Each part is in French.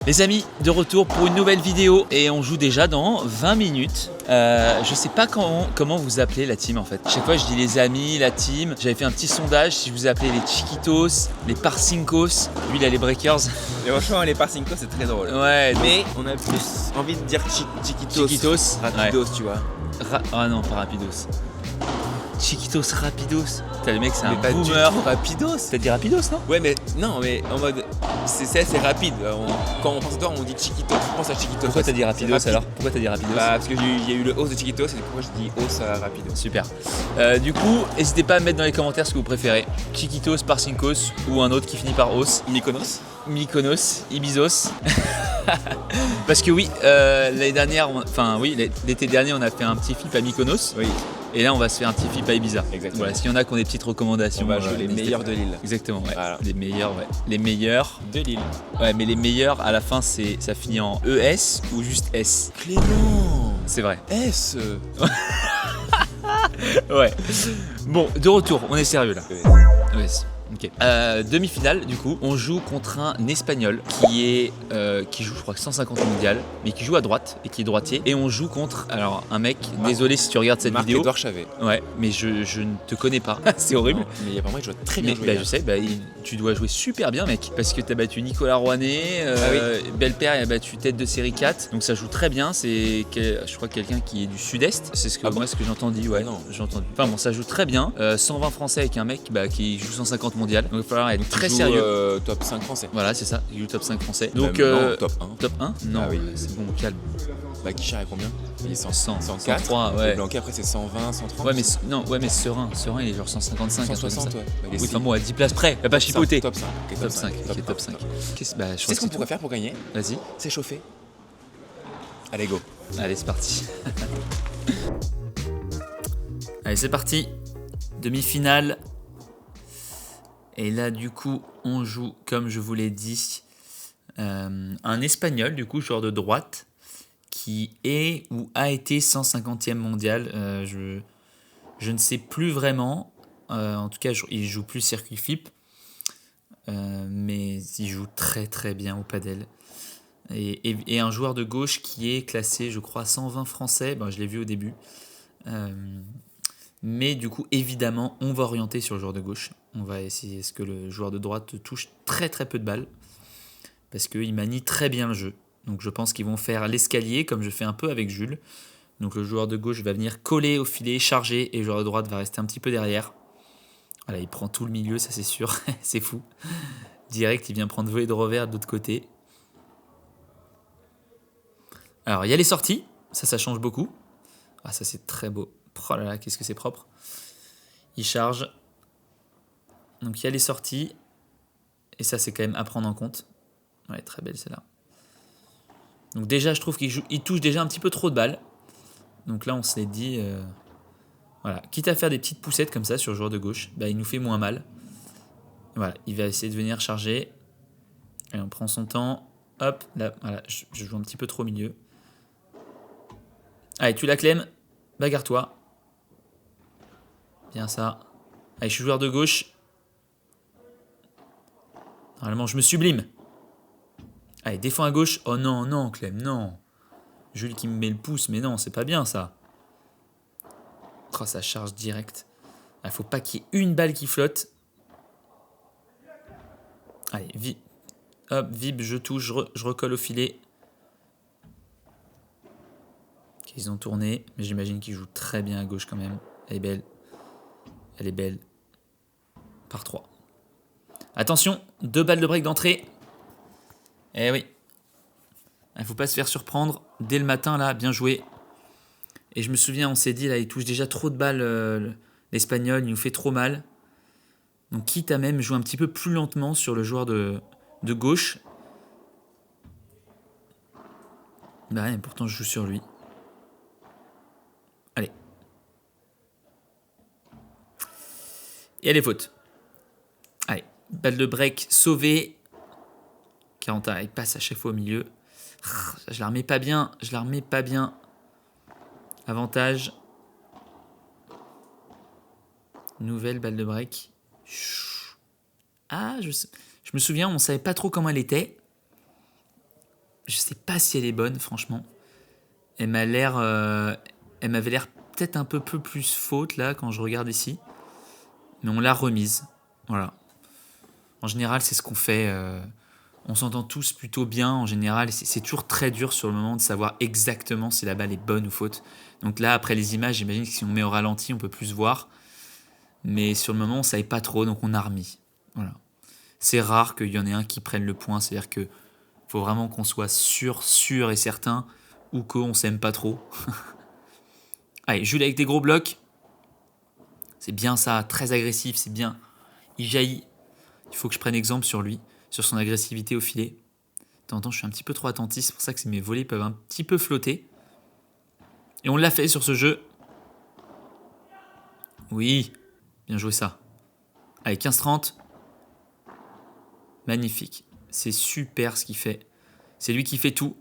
Les amis, de retour pour une nouvelle vidéo et on joue déjà dans 20 minutes. Je sais pas comment vous appelez la team en fait. Chaque fois je dis les amis, la team. J'avais fait un petit sondage si je vous appelais les Chiquitos, les Parcincos. Lui il a les Breakers. Et franchement les Parcincos c'est très drôle. Ouais. Mais on a plus envie de dire Chiquitos. Chiquitos. Rapidos, ouais. Tu vois. Ah non, pas Rapidos. Chiquitos Rapidos. Putain, le mec c'est un mais pas boomer. du tout Rapidos. T'as dit Rapidos non? Ouais mais non mais en mode c'est rapide. Quand on pense à toi on dit Chiquitos, on pense à Chiquitos. Pourquoi t'as dit Rapidos alors? Pourquoi t'as dit Rapidos? Bah parce qu'il y a eu le os de Chiquitos et pourquoi je dis os à Rapidos. Super. Du coup, n'hésitez pas à me mettre dans les commentaires ce que vous préférez. Chiquitos, Parcincos ou un autre qui finit par os. Mykonos, Ibizos. Parce que oui, l'année dernière, l'été dernier, on a fait un petit flip à Mykonos. Oui. Et là, on va se faire un petit flip à Ibiza. Exactement. Voilà, s'il y en a qui ont des petites recommandations. On va jouer les meilleurs de l'île. Exactement, ouais. Voilà. Les meilleurs, ouais. Les meilleurs. De l'île. Ouais, mais les meilleurs, à la fin, ça finit en ES ou juste S. Clément. C'est vrai. S. Ouais. Bon, de retour, on est sérieux là. Ouais. ES. Ok. Demi-finale, du coup, on joue contre un Espagnol qui joue, je crois, 150 mondial, mais qui joue à droite et qui est droitier. Et on joue contre, alors, un mec. Désolé si tu regardes cette vidéo. Marc-Édouard Chavet. Ouais, mais je ne te connais pas. C'est horrible. Non, mais apparemment il joue très bien. Mais, je sais, tu dois jouer super bien, mec, parce que t'as battu Nicolas Rouanet, Belpère il a battu tête de série 4, donc ça joue très bien. Je crois quelqu'un qui est du sud-est. C'est ce que ce que j'ai entendu. Ouais, non, j'ai entendu. Enfin bon, ça joue très bien. 120 Français avec un mec qui joue 150 mondial. Donc il va falloir être très sérieux. Top 5 français. Voilà, c'est ça, il joue top 5 français. Donc non, top 1. Top 1 Non, Ah oui. c'est bon, calme. Bah Guichard est combien? Il est 104. 103, ouais. Et Blanquet après c'est 120, 130. Ouais, mais Serein il est genre 155. 160, ouais. Bah, Oui, enfin bon, à 10 places près, il va pas chipoter. Top 5. Top 5. Ok, top 5. Tu sais ce qu'on pourrait faire pour gagner? Vas-y. C'est chauffer. Allez, go. Allez, c'est parti. Allez, c'est parti. Demi-finale. Et là, du coup, on joue, comme je vous l'ai dit, un Espagnol, du coup, joueur de droite, qui est ou a été 150e mondial. Je ne sais plus vraiment. En tout cas, il joue plus circuit flip. Mais il joue très très bien au padel. Et un joueur de gauche qui est classé, je crois, 120 français. Bon, je l'ai vu au début. Mais du coup, évidemment, on va orienter sur le joueur de gauche. On va essayer ce que le joueur de droite touche très très peu de balles. Parce qu'il manie très bien le jeu. Donc je pense qu'ils vont faire l'escalier, comme je fais un peu avec Jules. Donc le joueur de gauche va venir coller au filet, charger, et le joueur de droite va rester un petit peu derrière. Voilà, il prend tout le milieu, ça c'est sûr. C'est fou. Direct, il vient prendre volée de revers de l'autre côté. Alors, il y a les sorties. Ça change beaucoup. Ah, ça c'est très beau. Oh là là, qu'est-ce que c'est propre. Il charge. Donc il y a les sorties. Et ça c'est quand même à prendre en compte. Ouais, très belle celle-là. Donc déjà je trouve qu'il touche déjà un petit peu trop de balles. Donc là on se l'est dit. Voilà. Quitte à faire des petites poussettes comme ça sur le joueur de gauche, il nous fait moins mal. Voilà, il va essayer de venir charger. Et on prend son temps. Hop, là, voilà, je joue un petit peu trop au milieu. Allez, tu la clèmes. Bagarre-toi. Bien ça. Allez, je suis joueur de gauche. Normalement, je me sublime. Allez, défends à gauche. Oh non, non, Clem, non. Jules qui me met le pouce, mais non, c'est pas bien ça. Oh, ça charge direct. Il faut pas qu'il y ait une balle qui flotte. Allez, hop, vib, je touche, je recolle au filet. Okay, ils ont tourné, mais j'imagine qu'ils jouent très bien à gauche quand même. Elle est belle. Elle est belle. Par 3. Attention, 2 balles de break d'entrée. Eh oui. Il ne faut pas se faire surprendre. Dès le matin, là, bien joué. Et je me souviens, on s'est dit, là, il touche déjà trop de balles, l'Espagnol, il nous fait trop mal. Donc, quitte à même jouer un petit peu plus lentement sur le joueur de gauche. Bah ouais, pourtant, je joue sur lui. Allez. Et elle est faute. Allez, balle de break sauvée. 40, il passe à chaque fois au milieu. Je la remets pas bien. Avantage. Nouvelle balle de break. Ah, je me souviens, on savait pas trop comment elle était. Je sais pas si elle est bonne, franchement. Elle m'a l'air... elle m'avait l'air peut-être un peu plus faute, là, quand je regarde ici. Mais on l'a remise. Voilà. En général, c'est ce qu'on fait. On s'entend tous plutôt bien. En général, c'est toujours très dur sur le moment de savoir exactement si la balle est bonne ou faute. Donc là, après les images, j'imagine que si on met au ralenti, on peut plus voir. Mais sur le moment, on ne savait pas trop, donc on a remis. Voilà. C'est rare qu'il y en ait un qui prenne le point. C'est-à-dire que faut vraiment qu'on soit sûr et certain, ou qu'on s'aime pas trop. Allez, Jules avec des gros blocs. C'est bien ça, très agressif, c'est bien. Il jaillit. Il faut que je prenne exemple sur lui, sur son agressivité au filet. De temps en temps, je suis un petit peu trop attentif, c'est pour ça que mes volets peuvent un petit peu flotter. Et on l'a fait sur ce jeu. Oui, bien joué ça. Allez, 15-30. Magnifique. C'est super ce qu'il fait. C'est lui qui fait tout.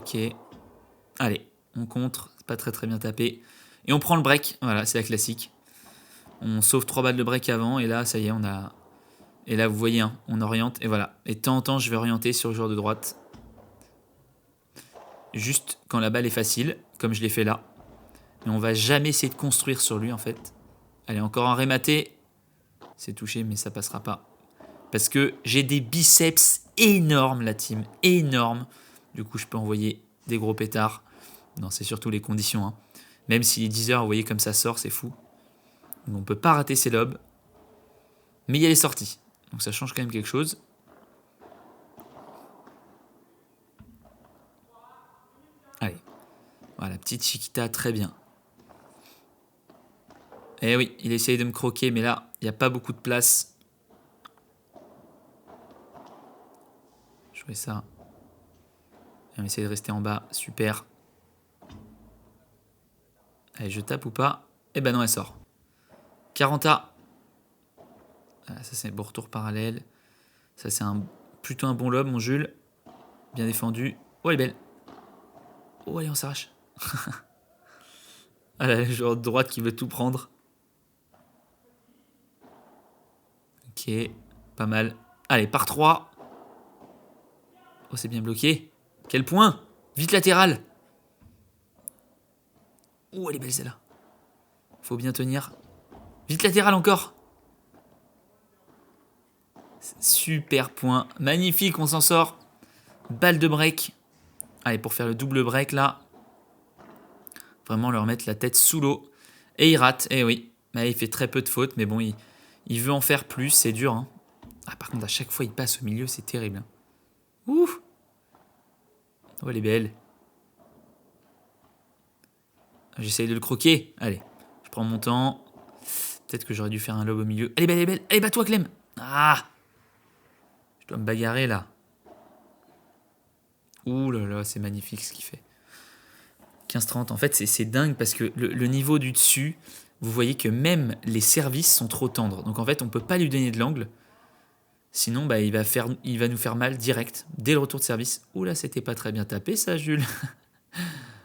Ok. Allez, on contre. C'est pas très bien tapé. Et on prend le break. Voilà, c'est la classique. On sauve 3 balles de break avant. Et là, ça y est, on a... Et là, vous voyez, hein, on oriente. Et voilà. Et de temps en temps, je vais orienter sur le joueur de droite. Juste quand la balle est facile, comme je l'ai fait là. Mais on va jamais essayer de construire sur lui, en fait. Allez, encore un rématé. C'est touché, mais ça passera pas. Parce que j'ai des biceps énormes, la team. Énormes. Du coup, je peux envoyer des gros pétards. Non, c'est surtout les conditions. Hein. Même si les 10 heures, vous voyez comme ça sort, c'est fou. Donc, on ne peut pas rater ses lobes. Mais il y a les sorties. Donc ça change quand même quelque chose. Allez. Voilà, petite Chiquita, très bien. Eh oui, il essaye de me croquer, mais là, il n'y a pas beaucoup de place. Je fais ça. Et on essaie de rester en bas. Super. Allez, je tape ou pas? Eh ben non, elle sort. 40A. Ah, ça, c'est un beau retour parallèle. Ça, c'est plutôt un bon lob, mon Jules. Bien défendu. Oh, elle est belle. Oh, allez, on s'arrache. Ah là, le joueur de droite qui veut tout prendre. Ok, pas mal. Allez, par 3. Oh, c'est bien bloqué. Quel point? Vite latéral. Oh, elle est belle celle-là. Faut bien tenir. Vite latéral encore. Super point. Magnifique, on s'en sort. Balle de break. Allez, pour faire le double break là. Vraiment leur mettre la tête sous l'eau. Et il rate. Eh oui. Il fait très peu de fautes, mais bon, il veut en faire plus. C'est dur. Hein. Ah, par contre, à chaque fois, il passe au milieu. C'est terrible. Ouf. Oh, elle est belle. J'essaye de le croquer. Allez, je prends mon temps. Peut-être que j'aurais dû faire un lob au milieu. Elle est belle, elle est belle. Allez, bats-toi, Clem. Ah. Je dois me bagarrer là. Ouh là là, c'est magnifique ce qu'il fait. 15-30, en fait, c'est dingue parce que le niveau du dessus, vous voyez que même les services sont trop tendres. Donc en fait, on ne peut pas lui donner de l'angle. Sinon, il va nous faire mal direct, dès le retour de service. Ouh là, c'était pas très bien tapé ça, Jules.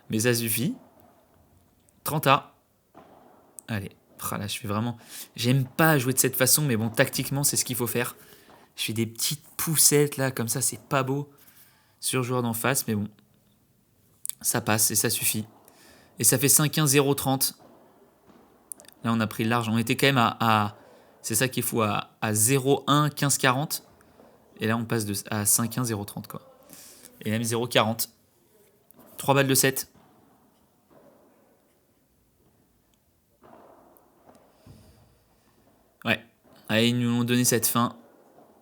Mais ça suffit. 30A. Allez, là, je fais vraiment... J'aime pas jouer de cette façon, mais bon, tactiquement, c'est ce qu'il faut faire. Je fais des petites poussettes, là, comme ça, c'est pas beau. Sur le joueur d'en face, mais bon. Ça passe et ça suffit. Et ça fait 5-1-0-30. Là, on a pris large. On était quand même à c'est ça qu'il faut, à 0-1-15-40. Et là, on passe à 5-1-0-30, quoi. Et même 0-40. 3 balles de 7. Ouais. Allez, ils nous ont donné cette fin.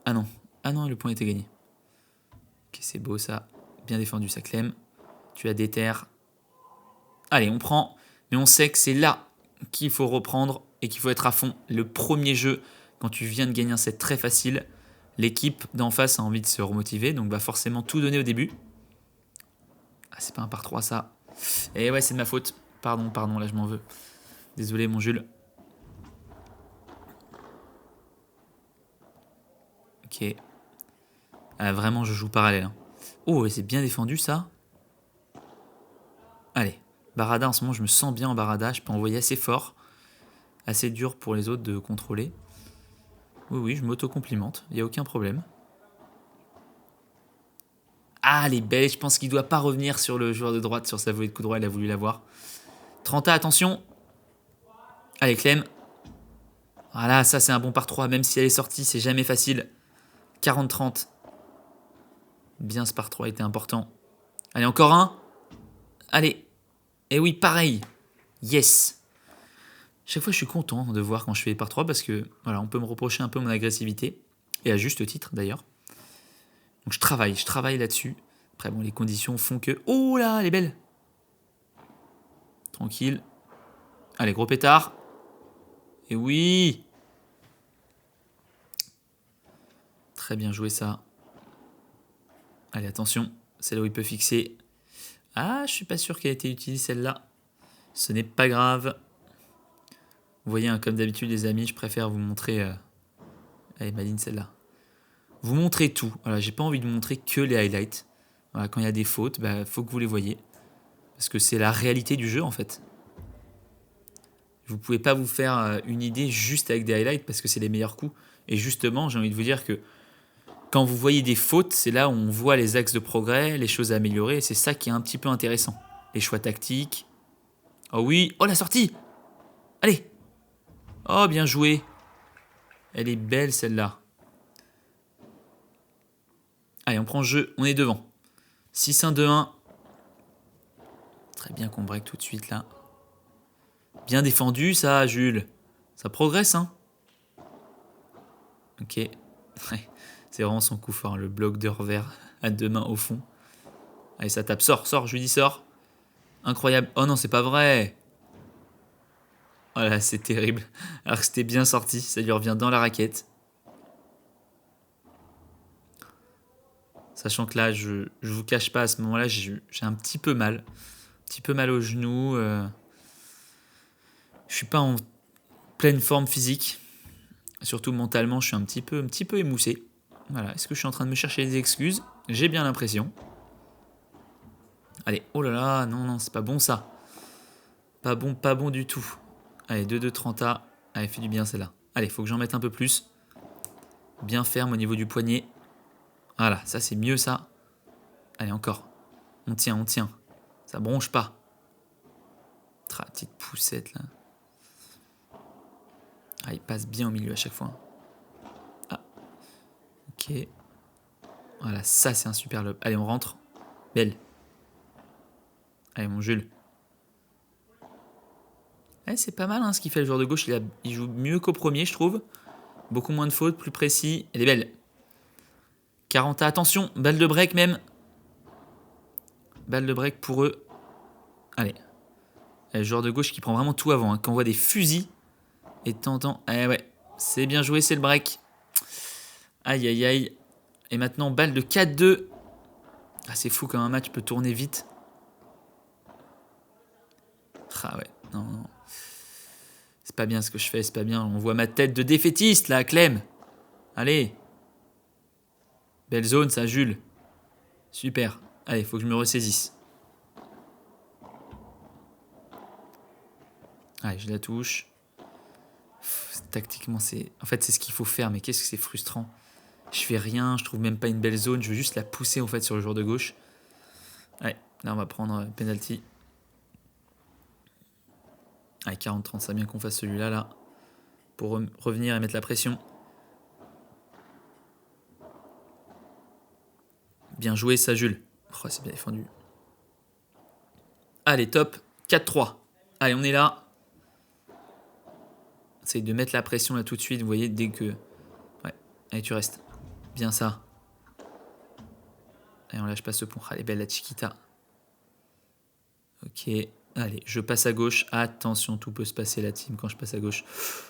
Ah non. Ah non, le point était gagné. Ok, c'est beau ça. Bien défendu, ça Clem. Tu as des terres. Allez, on prend. Mais on sait que c'est là qu'il faut reprendre et qu'il faut être à fond. Le premier jeu, quand tu viens de gagner un set très facile, l'équipe d'en face a envie de se remotiver, donc va forcément tout donner au début. Ah, c'est pas un par 3 ça. Et ouais, c'est de ma faute. Pardon, là je m'en veux. Désolé mon Jules. Ok. Ah, vraiment, je joue parallèle. Hein. Oh, c'est bien défendu ça. Allez. Barada, en ce moment, je me sens bien en Barada. Je peux envoyer assez fort. Assez dur pour les autres de contrôler. Oui, je m'auto-complimente. Il n'y a aucun problème. Ah, elle est belle. Je pense qu'il doit pas revenir sur le joueur de droite, sur sa volée de coup droit. Il a voulu l'avoir. 30 attention. Allez, Clem. Voilà, ça c'est un bon par 3. Même si elle est sortie, c'est jamais facile. 40-30. Bien, ce par 3 était important. Allez, encore un. Allez. Et oui, pareil. Yes. Chaque fois, je suis content de voir quand je fais les par 3 parce que voilà, on peut me reprocher un peu mon agressivité. Et à juste titre, d'ailleurs. Donc je travaille là-dessus. Après, bon, les conditions font que... Oh là, elle est belle. Tranquille. Allez, gros pétard. Et oui. Très bien joué, ça. Allez, attention. C'est là où il peut fixer. Ah, je suis pas sûr qu'elle ait été utilisée, celle-là. Ce n'est pas grave. Vous voyez, hein, comme d'habitude, les amis, je préfère vous montrer... Allez, Maline, celle-là. Vous montrez tout. Voilà, j'ai pas envie de vous montrer que les highlights. Voilà, quand il y a des fautes, bah, faut que vous les voyez. Parce que c'est la réalité du jeu, en fait. Vous pouvez pas vous faire une idée juste avec des highlights parce que c'est les meilleurs coups. Et justement, j'ai envie de vous dire que quand vous voyez des fautes, c'est là où on voit les axes de progrès, les choses à améliorer. Et c'est ça qui est un petit peu intéressant. Les choix tactiques. Oh oui, oh la sortie. Allez. Oh, bien joué. Elle est belle, celle-là. Allez, on prend le jeu, on est devant. 6-1-2-1. Très bien qu'on break tout de suite, là. Bien défendu, ça, Jules. Ça progresse, hein. Ok. C'est vraiment son coup fort, le bloc de revers à 2 mains au fond. Allez, ça tape. Sors, je lui dis sors. Incroyable. Oh non, c'est pas vrai. Oh là, c'est terrible. Alors que c'était bien sorti, ça lui revient dans la raquette. Sachant que là, je vous cache pas, à ce moment-là, j'ai un petit peu mal. Un petit peu mal au genou. Je suis pas en pleine forme physique. Surtout mentalement, je suis un petit peu émoussé. Voilà, est-ce que je suis en train de me chercher des excuses? J'ai bien l'impression. Allez, oh là là, non, c'est pas bon ça. Pas bon du tout. Allez, 2-2-30A. Allez, fait du bien celle-là. Allez, faut que j'en mette un peu plus. Bien ferme au niveau du poignet. Voilà, ça c'est mieux ça. Allez, encore. On tient. Ça bronche pas. Petite poussette là. Ah, il passe bien au milieu à chaque fois. Ah. Ok. Voilà, ça c'est un super lob. Allez, on rentre. Belle. Allez, mon Jules. Eh, c'est pas mal hein, ce qu'il fait le joueur de gauche. Il joue mieux qu'au premier, je trouve. Beaucoup moins de fautes, plus précis. Elle est belle. 40 attention. Balle de break même. Balle de break pour eux. Allez. Le joueur de gauche qui prend vraiment tout avant. Hein. Quand on voit des fusils. Et t'entends. Eh ouais. C'est bien joué, c'est le break. Aïe. Et maintenant, balle de 4-2. Ah, c'est fou comme un match peut tourner vite. Ah ouais. Non. C'est pas bien ce que je fais, c'est pas bien. On voit ma tête de défaitiste là, Clem. Allez. Belle zone ça, Jules. Super. Allez, faut que je me ressaisisse. Allez, je la touche. Tactiquement, c'est... En fait, c'est ce qu'il faut faire, mais qu'est-ce que c'est frustrant. Je fais rien, je trouve même pas une belle zone. Je veux juste la pousser en fait sur le joueur de gauche. Allez, là on va prendre penalty. Allez, 40-30, ça bien qu'on fasse celui-là là. Pour revenir et mettre la pression. Bien joué ça, Jules. Oh, c'est bien défendu. Allez, top. 4-3. Allez, on est là. Essaye de mettre la pression là tout de suite. Vous voyez, dès que... Ouais, allez, tu restes. Bien ça. Allez, on lâche pas ce pont. Elle est belle la Chiquita. Ok. Allez, je passe à gauche. Attention, tout peut se passer la team quand je passe à gauche.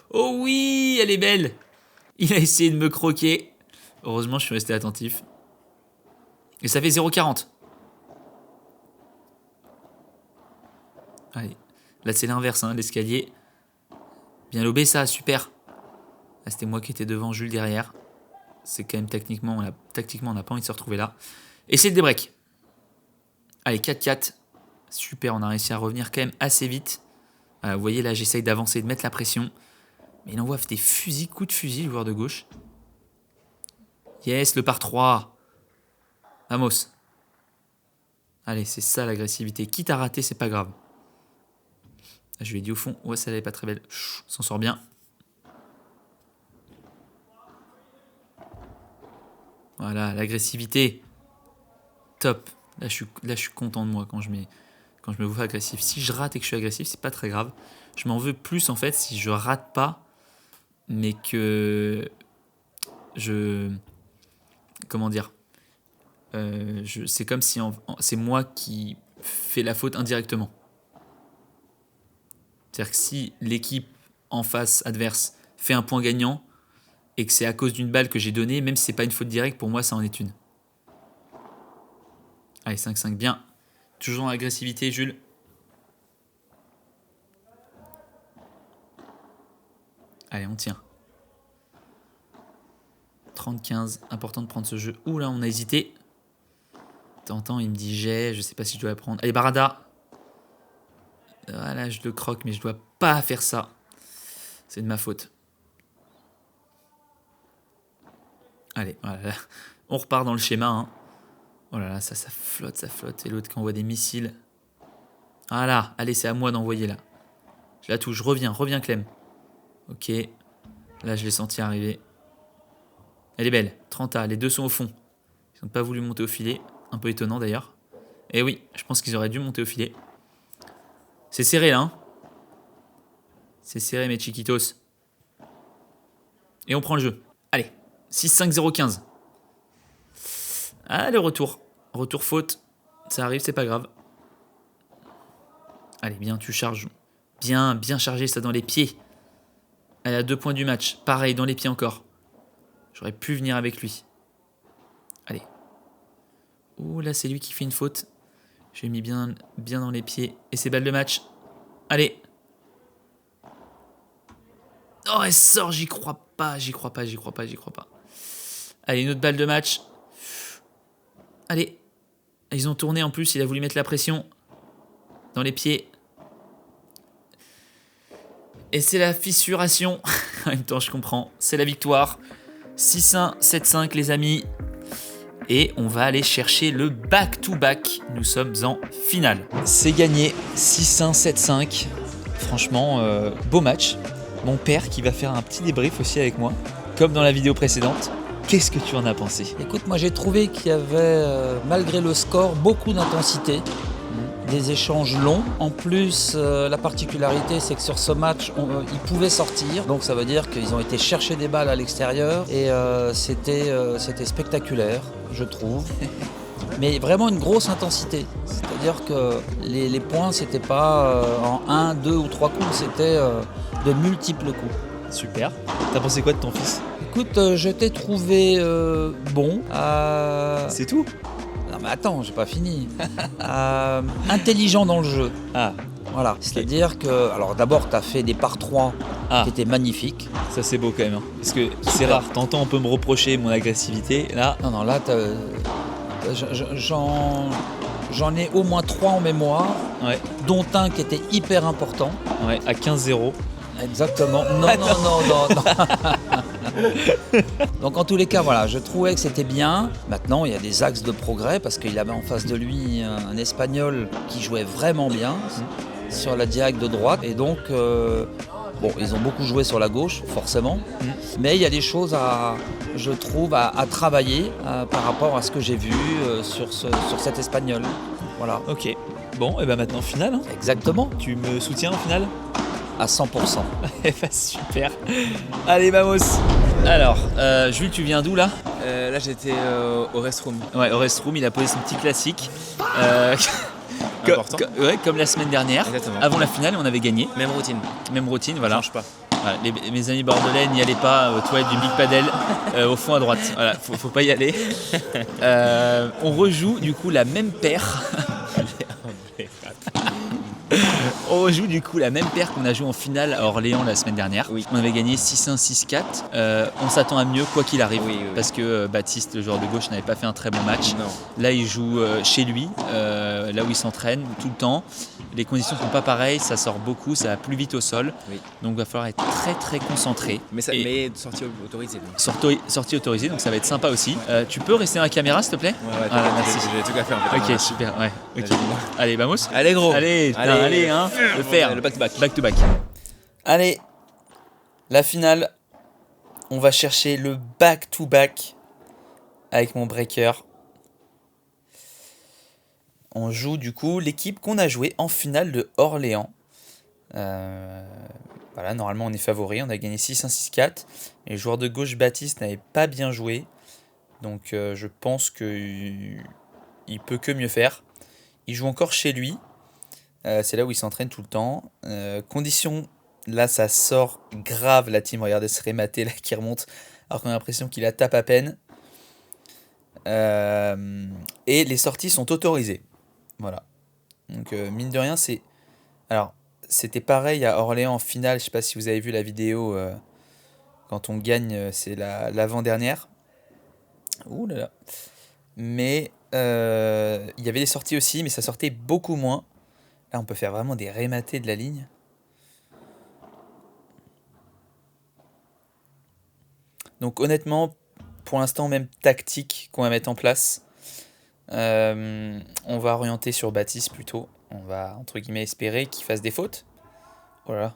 Oh oui, elle est belle. Il a essayé de me croquer. Heureusement, je suis resté attentif. Et ça fait 0,40. Allez. Là, c'est l'inverse, hein, l'escalier. Bien lobé, ça, super. Là, c'était moi qui étais devant, Jules derrière. C'est quand même tactiquement, on n'a pas envie de se retrouver là. Et c'est le débreak. Allez, 4-4. Super, on a réussi à revenir quand même assez vite. Vous voyez, là, j'essaye d'avancer, de mettre la pression. Mais il envoie des fusils, coups de fusil, le joueur de gauche. Yes, le par 3. Vamos. Allez, c'est ça l'agressivité. Quitte à rater, c'est pas grave. Là, je lui ai dit au fond, ouais, celle-là est pas très belle. Chut, s'en sort bien. Voilà, l'agressivité. Top. Là, je suis content de moi quand je me vois agressif. Si je rate et que je suis agressif, c'est pas très grave. Je m'en veux plus en fait si je rate pas, mais que comment dire, c'est comme si c'est moi qui fais la faute indirectement. C'est-à-dire que si l'équipe en face adverse fait un point gagnant et que c'est à cause d'une balle que j'ai donnée, même si c'est pas une faute directe, pour moi ça en est une. Allez, 5-5, bien. Toujours en agressivité, Jules. Allez, on tient. 30-15, important de prendre ce jeu. Ouh là, on a hésité. De temps en temps, il me dit je sais pas si je dois la prendre. Allez, Barada. Voilà, je le croque, mais je dois pas faire ça. C'est de ma faute. Allez, voilà. On repart dans le schéma. Hein. Oh là là, ça flotte. Et l'autre qui envoie des missiles. Voilà, allez, c'est à moi d'envoyer là. Je la touche, reviens Clem. Ok. Là, je l'ai senti arriver. Elle est belle. 30A, les deux sont au fond. Ils n'ont pas voulu monter au filet. Un peu étonnant d'ailleurs. Et oui, je pense qu'ils auraient dû monter au filet. C'est serré là. Hein, c'est serré mes chiquitos. Et on prend le jeu. Allez, 6-5-0-15. Ah, le retour. Retour faute. Ça arrive, c'est pas grave. Allez, bien, tu charges. Bien chargé ça dans les pieds. Elle a 2 points du match. Pareil, dans les pieds encore. J'aurais pu venir avec lui. Allez. Ouh, là, c'est lui qui fait une faute. Je l'ai mis bien dans les pieds. Et c'est balle de match. Allez. Oh, elle sort, j'y crois pas. Allez, une autre balle de match. Allez. Ils ont tourné en plus, il a voulu mettre la pression. Dans les pieds. Et c'est la fissuration. En même temps, je comprends. C'est la victoire. 6-1, 7-5, les amis. Et on va aller chercher le back-to-back. Nous sommes en finale. C'est gagné. 6-1, 7-5. Franchement, beau match. Mon père qui va faire un petit débrief aussi avec moi, comme dans la vidéo précédente. Qu'est-ce que tu en as pensé ? Écoute, moi j'ai trouvé qu'il y avait, malgré le score, beaucoup d'intensité. Des échanges longs. En plus, la particularité, c'est que sur ce match, ils pouvaient sortir. Donc ça veut dire qu'ils ont été chercher des balles à l'extérieur. Et c'était spectaculaire, je trouve. Mais vraiment une grosse intensité. C'est-à-dire que les points, c'était pas en 1, 2 ou 3 coups, c'était de multiples coups. Super. T'as pensé quoi de ton fils ? Écoute, je t'ai trouvé bon. C'est tout ? Non mais attends, j'ai pas fini. Intelligent dans le jeu. Ah, voilà. C'est-à-dire que, alors d'abord, tu as fait des par 3 qui étaient magnifiques. Ça c'est beau quand même. Hein. Parce que c'est rare. Tantôt on peut me reprocher mon agressivité. Là, Non, là, j'en ai au moins 3 en mémoire, ouais, dont un qui était hyper important. ouais, à 15-0. Exactement. Non. Donc en tous les cas, voilà, je trouvais que c'était bien. Maintenant, il y a des axes de progrès parce qu'il avait en face de lui un Espagnol qui jouait vraiment bien sur la directe de droite. Et donc, ils ont beaucoup joué sur la gauche, forcément. Mais il y a des choses je trouve, à travailler par rapport à ce que j'ai vu sur cet Espagnol. Voilà. Ok. Bon, et ben maintenant finale. Hein. Exactement. Tu me soutiens en finale ? À 100%. Eh ben super. Allez, vamos. Alors, Jules, tu viens d'où là ? Là, j'étais au restroom. Ouais, au restroom, il a posé son petit classique. Important. Comme la semaine dernière. Exactement. Avant la finale, on avait gagné. Même routine. Même routine, voilà. Change pas. Voilà, mes amis bordelais, n'y allez pas aux toilettes du Big Padel, au fond à droite. Voilà, faut pas y aller. On rejoue du coup la même paire. On rejoue du coup la même paire qu'on a joué en finale à Orléans la semaine dernière. Oui. On avait gagné 6-1, 6-4. On s'attend à mieux quoi qu'il arrive. Oui. Parce que Baptiste, le joueur de gauche, n'avait pas fait un très bon match. Non. Là, il joue chez lui. là où il s'entraîne tout le temps. Les conditions sont pas pareilles, ça sort beaucoup, ça va plus vite au sol. Oui. Donc il va falloir être très très concentré. Mais sortie autorisée. Donc. Sortie autorisée, donc ça va être sympa aussi. Tu peux rester dans la caméra s'il te plaît? Ouais, Voilà, merci. j'ai des trucs à faire en fait. Ok, super, ouais. Ok. Allez, vamos. Allez gros. Allez, putain, allez, hein, le faire. Le back-to-back. Back to back. Allez, la finale. On va chercher le back-to-back avec mon breaker. On joue du coup l'équipe qu'on a joué en finale de Orléans. Voilà, normalement on est favori, on a gagné 6-1, 6-4. Les joueurs de gauche Baptiste n'avaient pas bien joué. Donc je pense qu'il peut que mieux faire. Il joue encore chez lui. C'est là où il s'entraîne tout le temps. Condition, là ça sort grave la team. Regardez ce Rématé là qui remonte. Alors qu'on a l'impression qu'il la tape à peine. Et les sorties sont autorisées. Voilà. Donc mine de rien, c'est... Alors, c'était pareil à Orléans en finale. Je sais pas si vous avez vu la vidéo. Quand on gagne, c'est l'avant-dernière. Ouh là là. Mais il y avait des sorties aussi, mais ça sortait beaucoup moins. Là, on peut faire vraiment des rématés de la ligne. Donc honnêtement, pour l'instant, même tactique qu'on va mettre en place, on va orienter sur Baptiste plutôt. On va, entre guillemets, espérer qu'il fasse des fautes. Voilà.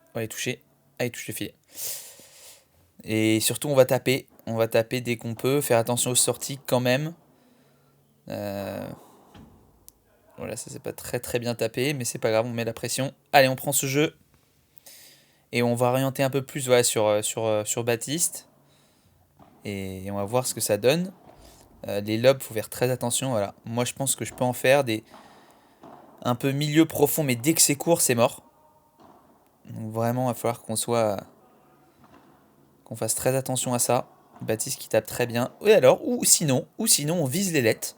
On va aller toucher. Allez, touche le filet. Et surtout, on va taper. On va taper dès qu'on peut. Faire attention aux sorties quand même. Voilà, ça c'est pas très très bien tapé, mais c'est pas grave, on met la pression. Allez, on prend ce jeu. Et on va orienter un peu plus voilà, sur Baptiste. Et on va voir ce que ça donne. Les lobes, faut faire très attention. Voilà. Moi, je pense que je peux en faire des un peu milieu profond, mais dès que c'est court, c'est mort. Donc vraiment, il va falloir qu'on fasse très attention à ça. Baptiste qui tape très bien. Et alors, ou sinon, on vise les lettres.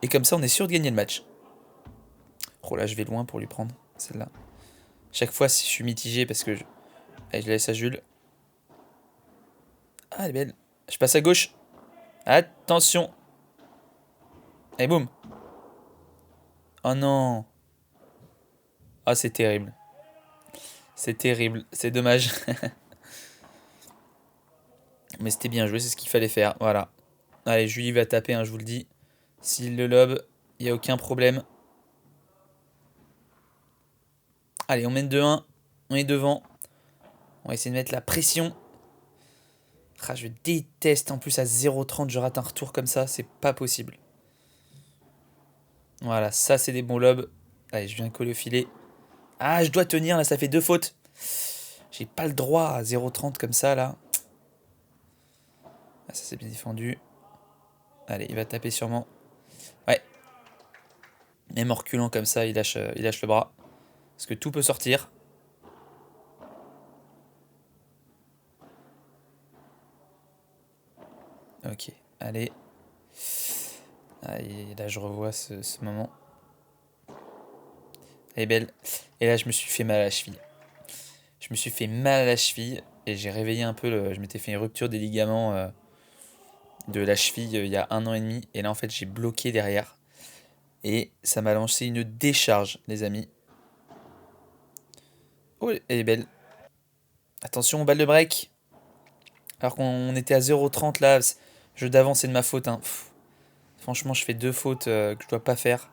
Et comme ça, on est sûr de gagner le match. Oh là, je vais loin pour lui prendre celle-là. Chaque fois, je suis mitigé parce que allez, je la laisse à Jules. Ah, elle est belle. Je passe à gauche. Attention. Et boum. Oh non. Ah, c'est terrible. C'est terrible. C'est dommage. Mais c'était bien joué, c'est ce qu'il fallait faire. Voilà. Allez, Julie va taper, hein, je vous le dis. S'il le lobe, il n'y a aucun problème. Allez, on mène 2-1. On est devant. On va essayer de mettre la pression. Ah, je déteste. En plus, à 0,30, je rate un retour comme ça. C'est pas possible. Voilà, ça, c'est des bons lobes. Allez, je viens coller au filet. Ah, je dois tenir, là, ça fait 2 fautes. J'ai pas le droit à 0,30 comme ça, là. Ah, ça, c'est bien défendu. Allez, il va taper sûrement. Ouais. Même en reculant comme ça, il lâche le bras. Parce que tout peut sortir. Ok, allez. Ah, et là, je revois ce moment. Elle est belle. Et là, je me suis fait mal à la cheville. Je me suis fait mal à la cheville. Et j'ai réveillé un peu. Je m'étais fait une rupture des ligaments de la cheville il y a 1 an et demi. Et là, en fait, j'ai bloqué derrière. Et ça m'a lancé une décharge, les amis. Oh, elle est belle. Attention, balle de break. Alors qu'on était à 0,30 là. Jeu d'avant, c'est de ma faute. Hein. Franchement, je fais 2 fautes que je dois pas faire.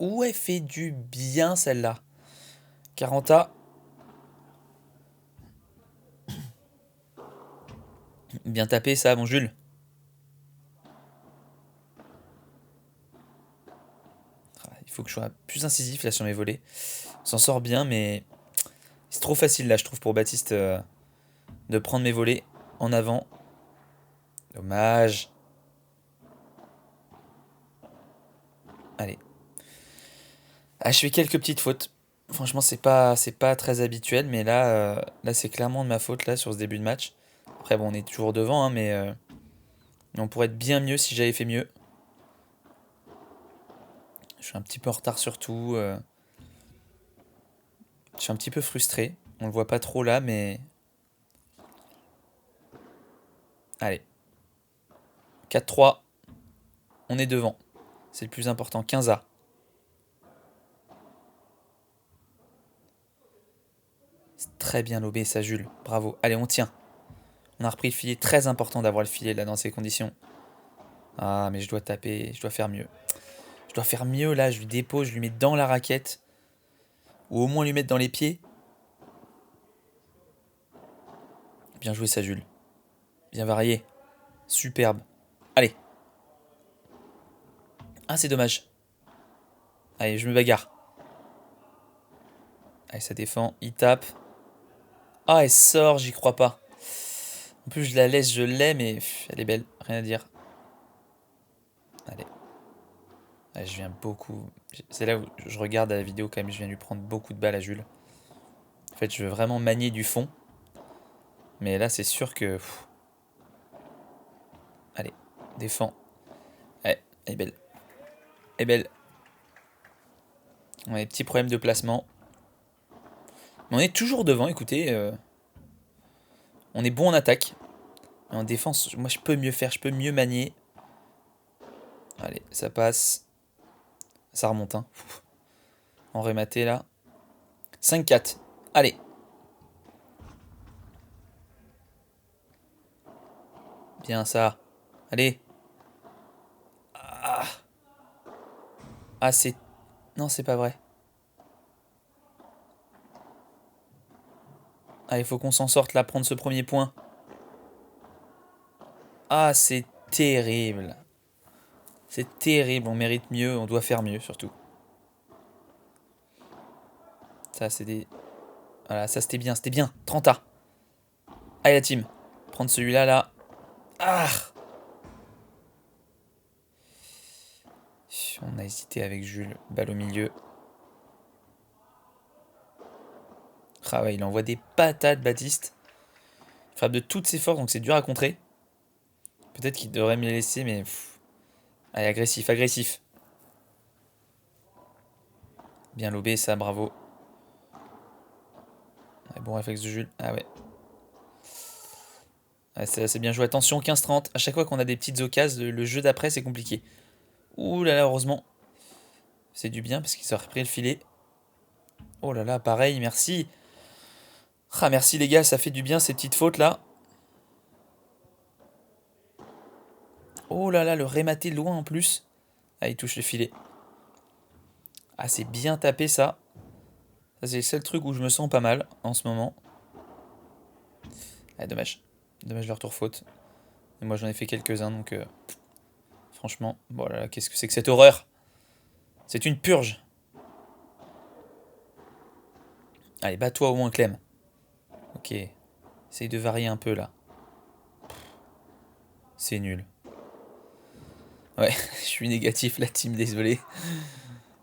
Ouh, elle fait du bien celle-là. 40A. Bien tapé ça, mon Jules. Il faut que je sois plus incisif là sur mes volets. On s'en sort bien, mais c'est trop facile là, je trouve, pour Baptiste de prendre mes volets en avant. Dommage. Allez. Ah, je fais quelques petites fautes. Franchement, c'est pas très habituel, mais là, c'est clairement de ma faute là sur ce début de match. Après, bon, on est toujours devant, hein, mais on pourrait être bien mieux si j'avais fait mieux. Je suis un petit peu en retard sur tout. Je suis un petit peu frustré. On le voit pas trop là, mais... Allez. 4-3. On est devant. C'est le plus important. 15A. C'est très bien lobé ça, Jules. Bravo. Allez, on tient. On a repris le filet. Très important d'avoir le filet là dans ces conditions. Ah, mais je dois taper. Je dois faire mieux. Je dois faire mieux là. Je lui dépose. Je lui mets dans la raquette. Ou au moins lui mettre dans les pieds. Bien joué ça, Jules. Bien varié. Superbe. Allez. Ah, c'est dommage. Allez, je me bagarre. Allez, ça défend. Il tape. Ah, elle sort, j'y crois pas. En plus, je la laisse, je l'ai, mais elle est belle. Rien à dire. Allez. Allez, je viens beaucoup... C'est là où je regarde à la vidéo quand même. Je viens lui prendre beaucoup de balles à Jules. En fait, je veux vraiment manier du fond. Mais là, c'est sûr que... Allez, défends. Allez, elle est belle. Elle est belle. On a des petits problèmes de placement. Mais on est toujours devant, écoutez. On est bon en attaque. Mais en défense, moi je peux mieux faire, je peux mieux manier. Allez, ça passe. Ça remonte, hein. En rematé là. 5-4. Allez. Bien ça. Allez. Ah, ah c'est... Non, c'est pas vrai. Allez, il faut qu'on s'en sorte là, prendre ce premier point. Ah, c'est terrible. C'est terrible, on mérite mieux, on doit faire mieux surtout. Ça, c'est des... Voilà, ça c'était bien, 30A. Allez la team, prendre celui-là, là. Ah! On a hésité avec Jules, balle au milieu. Ah ouais, il envoie des patates, Baptiste. Il frappe de toutes ses forces, donc c'est dur à contrer. Peut-être qu'il devrait me les laisser, mais... Allez, agressif, agressif. Bien lobé, ça, bravo. Ouais, bon réflexe de Jules. Ah ouais. Ouais, c'est bien joué. Attention, 15-30. À chaque fois qu'on a des petites occasions, le jeu d'après, c'est compliqué. Ouh là là, heureusement. C'est du bien, parce qu'ils auraient pris le filet. Oh là là, pareil, merci. Ah, merci les gars, ça fait du bien ces petites fautes là. Oh là là, le rématé loin en plus. Ah, il touche le filet. Ah, c'est bien tapé ça. Ça, c'est le seul truc où je me sens pas mal en ce moment. Ah, dommage. Dommage le retour faute. Et moi, j'en ai fait quelques-uns, donc... franchement, bon là là, qu'est-ce que c'est que cette horreur? C'est une purge. Allez, bats-toi au moins, Clem. Ok. Essaye de varier un peu, là. C'est nul. Ouais, je suis négatif, la team, désolé.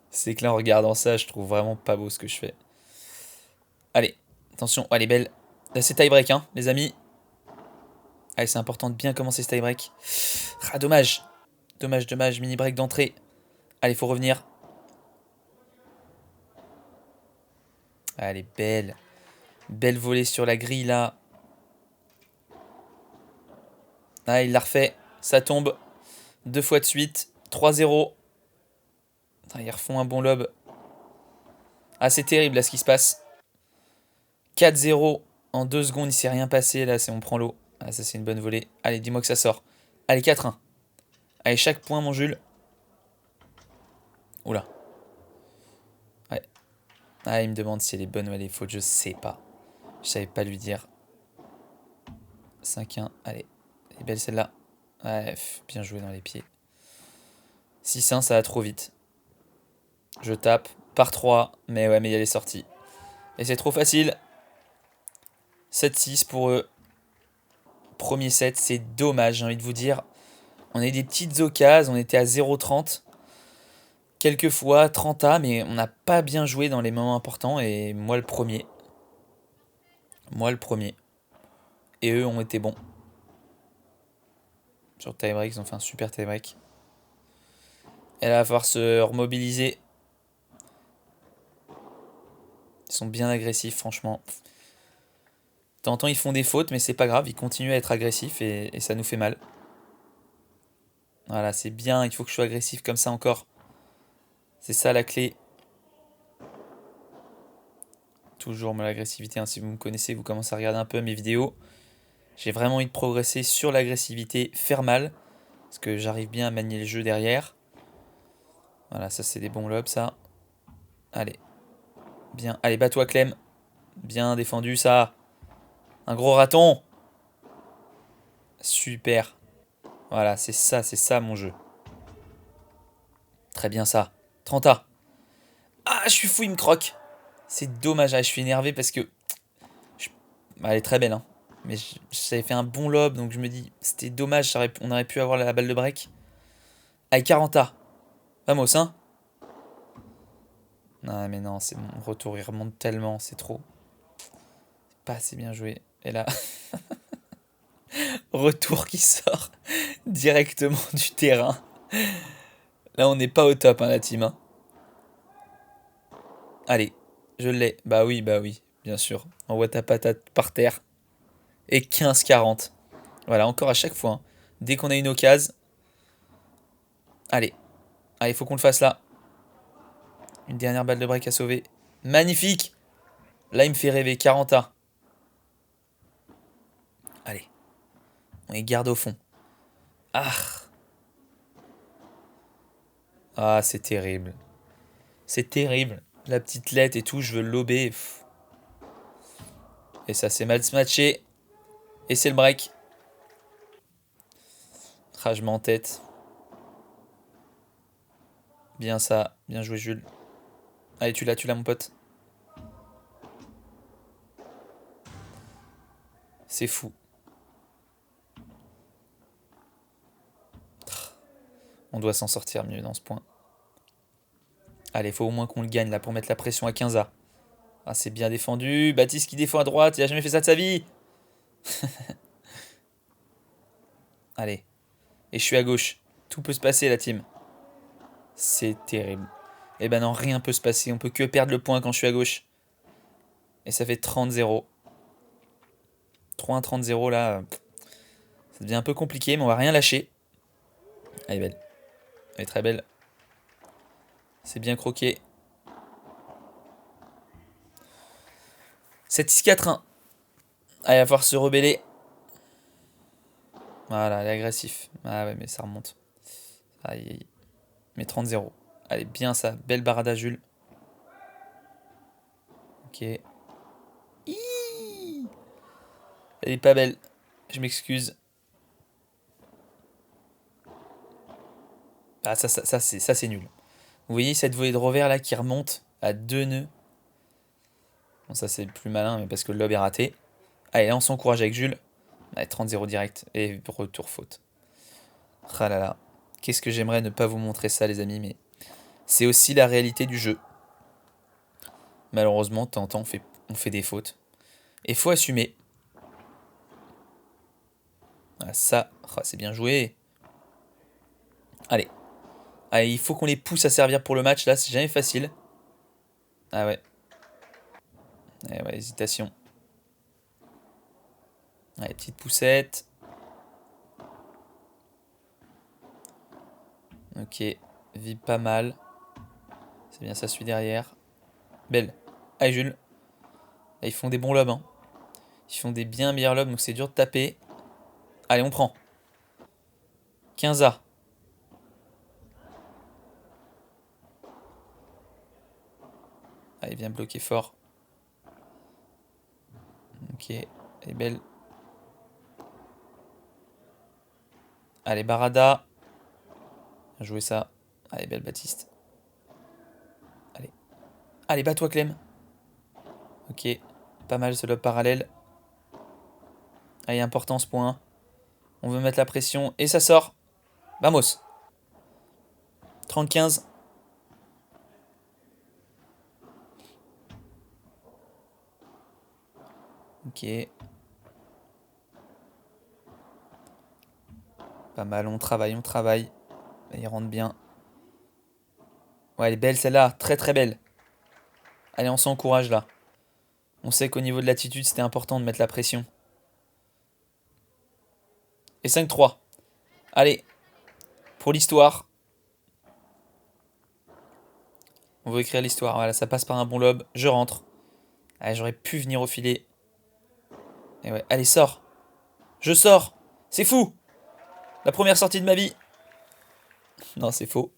C'est que là, en regardant ça, je trouve vraiment pas beau ce que je fais. Allez, attention, elle est belle. Là, c'est tie-break, hein, les amis. Allez, c'est important de bien commencer ce tie-break. Ah, dommage. Dommage, dommage, mini-break d'entrée. Allez, faut revenir. Ah, elle est belle. Belle volée sur la grille, là. Ah, il l'a refait. Ça tombe. 2 fois de suite. 3-0. Ils refont un bon lob. Ah, c'est terrible, là, ce qui se passe. 4-0. En 2 secondes, il s'est rien passé. Là, on prend l'eau. Ah, ça, c'est une bonne volée. Allez, dis-moi que ça sort. Allez, 4-1. Allez, chaque point, mon Jules. Oula. Ouais. Ah, il me demande si elle est bonne ou elle est faute. Je sais pas. Je savais pas lui dire. 5-1. Allez. Elle est belle celle-là. Ouais, bien joué dans les pieds. 6-1, ça va trop vite. Je tape. Par 3. Mais ouais, mais elle est sortie. Et c'est trop facile. 7-6 pour eux. Premier set, c'est dommage, j'ai envie de vous dire. On a eu des petites occasions, on était à 0-30. Quelquefois 30A, mais on n'a pas bien joué dans les moments importants. Et moi le premier. Moi le premier. Et eux ont été bons. Sur tie-break, ils ont fait un super tie-break. Et là, il va falloir se remobiliser. Ils sont bien agressifs, franchement. De temps en temps, ils font des fautes, mais c'est pas grave. Ils continuent à être agressifs et ça nous fait mal. Voilà, c'est bien. Il faut que je sois agressif comme ça encore. C'est ça la clé. Toujours moi, l'agressivité. Hein, si vous me connaissez, vous commencez à regarder un peu mes vidéos. J'ai vraiment envie de progresser sur l'agressivité, faire mal. Parce que j'arrive bien à manier le jeu derrière. Voilà, ça c'est des bons lobes, ça. Allez. Bien. Allez, bats-toi, Clem. Bien défendu, ça. Un gros raton. Super. Voilà, c'est ça mon jeu. Très bien, ça. 30A. Ah, je suis fou, il me croque. C'est dommage, je suis énervé parce que... Elle est très belle, hein. Mais j'avais fait un bon lob, donc je me dis, c'était dommage, on aurait pu avoir la balle de break. Allez, 40A. Vamos, hein. Non, mais non, c'est mon retour, il remonte tellement, c'est trop. C'est pas assez bien joué. Et là... Retour qui sort directement du terrain. Là, on n'est pas au top, hein, la team. Hein. Allez, je l'ai. Bah oui, bien sûr. Envoie ta patate par terre. Et 15-40. Voilà, encore à chaque fois. Hein. Dès qu'on a une occasion. Allez. Allez, il faut qu'on le fasse là. Une dernière balle de break à sauver. Magnifique. Là, il me fait rêver. 40A. Allez. On les garde au fond. Ah. Ah, c'est terrible. C'est terrible. La petite lettre et tout, je veux le lober. Et ça, c'est mal matché. Et c'est le break. Ah, je m'entête. Bien ça. Bien joué, Jules. Allez, tu l'as, mon pote. C'est fou. On doit s'en sortir mieux dans ce point. Allez, il faut au moins qu'on le gagne là pour mettre la pression à 15A. Ah, c'est bien défendu. Baptiste qui défend à droite. Il a jamais fait ça de sa vie. Allez. Et je suis à gauche. Tout peut se passer, la team. C'est terrible. Eh ben non, rien peut se passer. On peut que perdre le point quand je suis à gauche. Et ça fait 30-0. 3-1-30-0 là. Ça devient un peu compliqué, mais on va rien lâcher. Elle est belle. Elle est très belle. C'est bien croqué. 7-6-4-1. Allez, il va falloir se rebeller. Voilà, elle est agressif. Ah ouais, mais ça remonte. Aïe, aïe. Mais 30-0. Allez, bien ça. Belle barada, Jules. Ok. Hiii. Elle est pas belle. Je m'excuse. Ah, ça c'est nul. Vous voyez cette volée de revers là qui remonte à 2 nœuds. Bon, ça c'est le plus malin, mais parce que le lob est raté. Allez, là on s'encourage avec Jules. Allez, 30-0 direct. Et retour faute. Ah là là. Qu'est-ce que j'aimerais ne pas vous montrer ça, les amis, mais c'est aussi la réalité du jeu. Malheureusement, de temps en temps, on fait des fautes. Et faut assumer. Ah, ça, c'est bien joué. Allez. Allez, il faut qu'on les pousse à servir pour le match, là, c'est jamais facile. Ah ouais. Eh ouais, hésitation. Allez, petite poussette. Ok, vit pas mal. C'est bien, ça suit derrière. Belle. Allez, Jules. Là, ils font des bons lobes. Hein. Ils font des bien meilleurs lobes, donc c'est dur de taper. Allez, on prend. 15A. Allez, viens bloquer fort. Ok, elle est belle. Allez, Barada. Bien joué ça. Allez, belle Baptiste. Allez. Allez, bats-toi, Clem. Ok, pas mal ce lob parallèle. Allez, important ce point. On veut mettre la pression et ça sort. Vamos. 30-15. Ok. Pas mal, on travaille. Il rentre bien. Ouais, elle est belle celle-là. Très très belle. Allez, on s'encourage là. On sait qu'au niveau de l'attitude, c'était important de mettre la pression. Et 5-3. Allez. Pour l'histoire. On veut écrire l'histoire. Voilà, ça passe par un bon lob. Je rentre. Allez, j'aurais pu venir au filet. Et ouais, allez, sors. Je sors. C'est fou. La première sortie de ma vie. Non, c'est faux.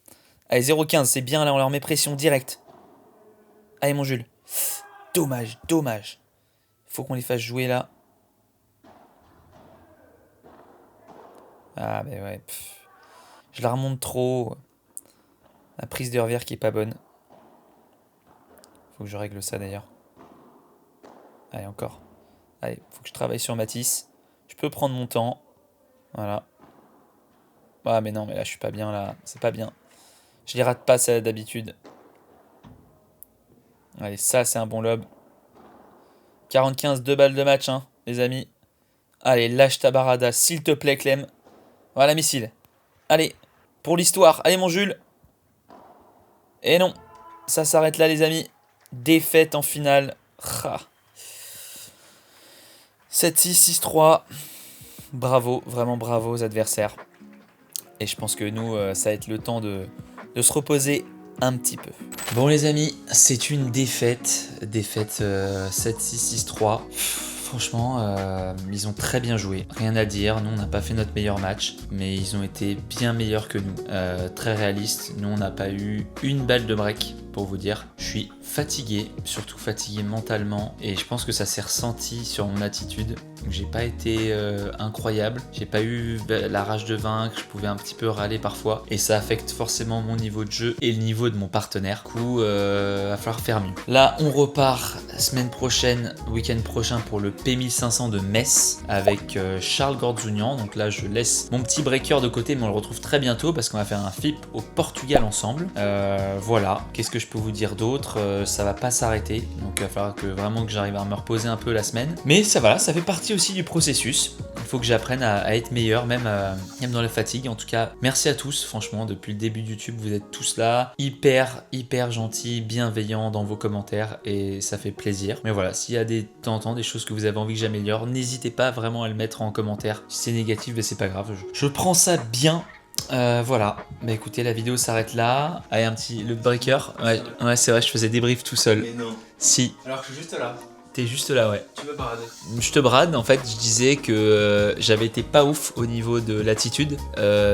Allez, 0-15, c'est bien, là, on leur met pression directe. Allez, mon Jules. Dommage, dommage. Faut qu'on les fasse jouer, là. Ah, ben ouais. Je la remonte trop. La prise de revers qui est pas bonne. Faut que je règle ça, d'ailleurs. Allez, encore. Allez, faut que je travaille sur Matisse. Je peux prendre mon temps. Voilà. Ah, mais non, mais là, je suis pas bien, là. C'est pas bien. Je les rate pas, ça, d'habitude. Allez, ça, c'est un bon lob. 40-15, 2 balles de match, hein, les amis. Allez, lâche ta barada, s'il te plaît, Clem. Voilà, missile. Allez, pour l'histoire. Allez, mon Jules. Et non, ça s'arrête là, les amis. Défaite en finale. 7-6, 6-3. Bravo, vraiment bravo aux adversaires. Et je pense que nous, ça va être le temps de se reposer un petit peu. Bon les amis, c'est une défaite. Défaite 7-6, 6-3. Franchement, ils ont très bien joué. Rien à dire, nous on n'a pas fait notre meilleur match, mais ils ont été bien meilleurs que nous. Très réalistes, nous on n'a pas eu une balle de break, pour vous dire. Je suis fatigué, surtout fatigué mentalement, et je pense que ça s'est ressenti sur mon attitude. Donc j'ai pas été incroyable, j'ai pas eu la rage de vaincre, je pouvais un petit peu râler parfois, et ça affecte forcément mon niveau de jeu et le niveau de mon partenaire. Du coup, va falloir faire mieux. Là, on repart semaine prochaine, week-end prochain pour le P1500 de Metz avec Charles Gordzunian. Donc là, je laisse mon petit breaker de côté, mais on le retrouve très bientôt parce qu'on va faire un flip au Portugal ensemble. Voilà, qu'est-ce que je peux vous dire d'autre? Ça va pas s'arrêter, donc il va falloir vraiment que j'arrive à me reposer un peu la semaine. Mais ça, voilà, ça fait partie aussi du processus. Il faut que j'apprenne à être meilleur, même dans la fatigue. En tout cas, merci à tous, franchement, depuis le début de YouTube, vous êtes tous là, hyper gentils, bienveillants dans vos commentaires, et ça fait plaisir. Mais voilà, s'il y a de temps en temps des choses que vous avez envie que j'améliore, n'hésitez pas vraiment à le mettre en commentaire. Si c'est négatif, ben c'est pas grave, je prends ça bien. Voilà, bah écoutez, la vidéo s'arrête là. Allez, un petit le breaker. Ouais, c'est vrai, je faisais débrief tout seul. Mais non. Si. Alors que je suis juste là. T'es juste là, ouais. Tu me brader. Je te brade, en fait, je disais que j'avais été pas ouf au niveau de l'attitude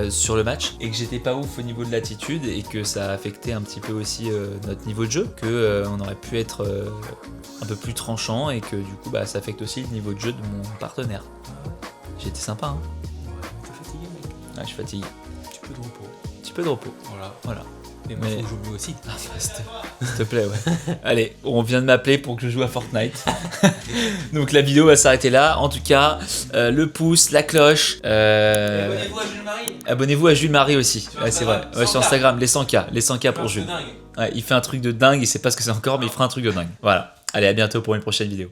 sur le match, et que j'étais pas ouf au niveau de l'attitude, et que ça a affecté un petit peu aussi notre niveau de jeu, que on aurait pu être un peu plus tranchant, et que du coup, bah, ça affecte aussi le niveau de jeu de mon partenaire. J'ai été sympa, hein. Ouais, t'es fatigué, mec. Ouais, je suis fatigué. Tu peux de repos. Petit peu de repos. Voilà. Mais moi, faut que je joue mieux aussi. Ah, bah, s'il te plaît, ouais. Allez, on vient de m'appeler pour que je joue à Fortnite. Donc la vidéo va s'arrêter là. En tout cas, le pouce, la cloche. Abonnez-vous à Jules Marie. Abonnez-vous à Jules Marie aussi. Ouais, c'est vrai. Ouais, sur 100K. Instagram, les 100K. Les 100K pour Jules. Ouais, il fait un truc de dingue. Il sait pas ce que c'est encore, mais il fera un truc de dingue. Voilà. Allez, à bientôt pour une prochaine vidéo.